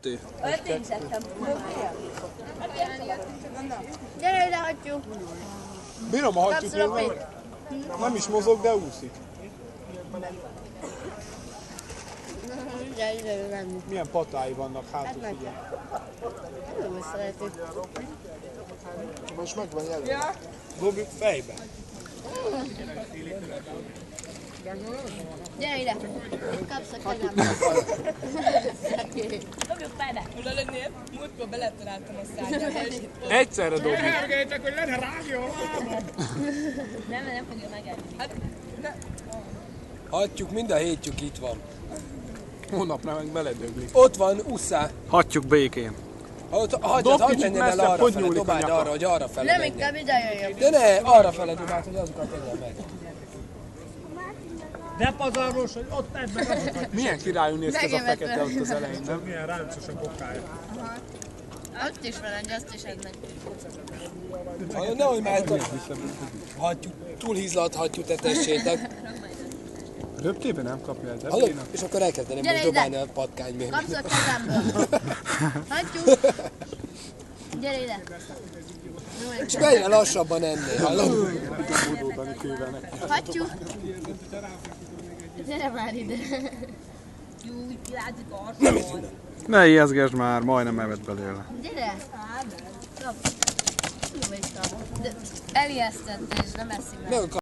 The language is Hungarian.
2. Olyat én szedtem. Gyere ide, hattyú! Bírom a hattyút, nem is mozog, de úszik. Gyere ide, nem. Milyen patái vannak hátul, figyelj. Nem is szeretik. Most megvan jelölve. Dobjuk fejbe. Gyere ide! Kapsz a kezembe. Dobjuk fejbe. Oda lennél, múltkor beletaláltam a szárnyába, és itt Egyszerre dobjuk. Elgejtek, hogy lenne rágja a lábam! Nem fogja megenni. hát, ne, Hattyúk, mind a hétjük itt van. Hónapra meg beledöglik. Ott van, usszá. Hagyjuk békén. Hadd menjen el messzebb, arra hogy fele, nyúlik a dobáld nyaka. arra, hogy arra fele Nem, menjen. inkább ide jöjjön. De ne, arra fele dobáld, hogy azokat tegyen meg. De pazaros, hogy ott tedd meg azokat. Milyen királyú néz ki ez a Megemetve. fekete ott az elején, nem? Milyen ráncos a bokája. Ott is van egy, azt is ednek. Nehogy már hattyú, túlhízlalt hattyút etessétek. Röptében nem kapja el, de Hallod? béna. És akkor elkezdeném Gyere most ide! dobálni a patkány még. Kapsz a kezemből. Hattyú! Gyere ide! És akkor egyre lassabban ennél, hallod? Budódani kővel neki. Hattyú! Gyere már ide! Júj, kilátszik a Nem itt innen. Ne ijeszgesd már, majdnem evett belőle. Gyere! Kap! Jó is kap. De elijesztett és nem eszik meg. Meg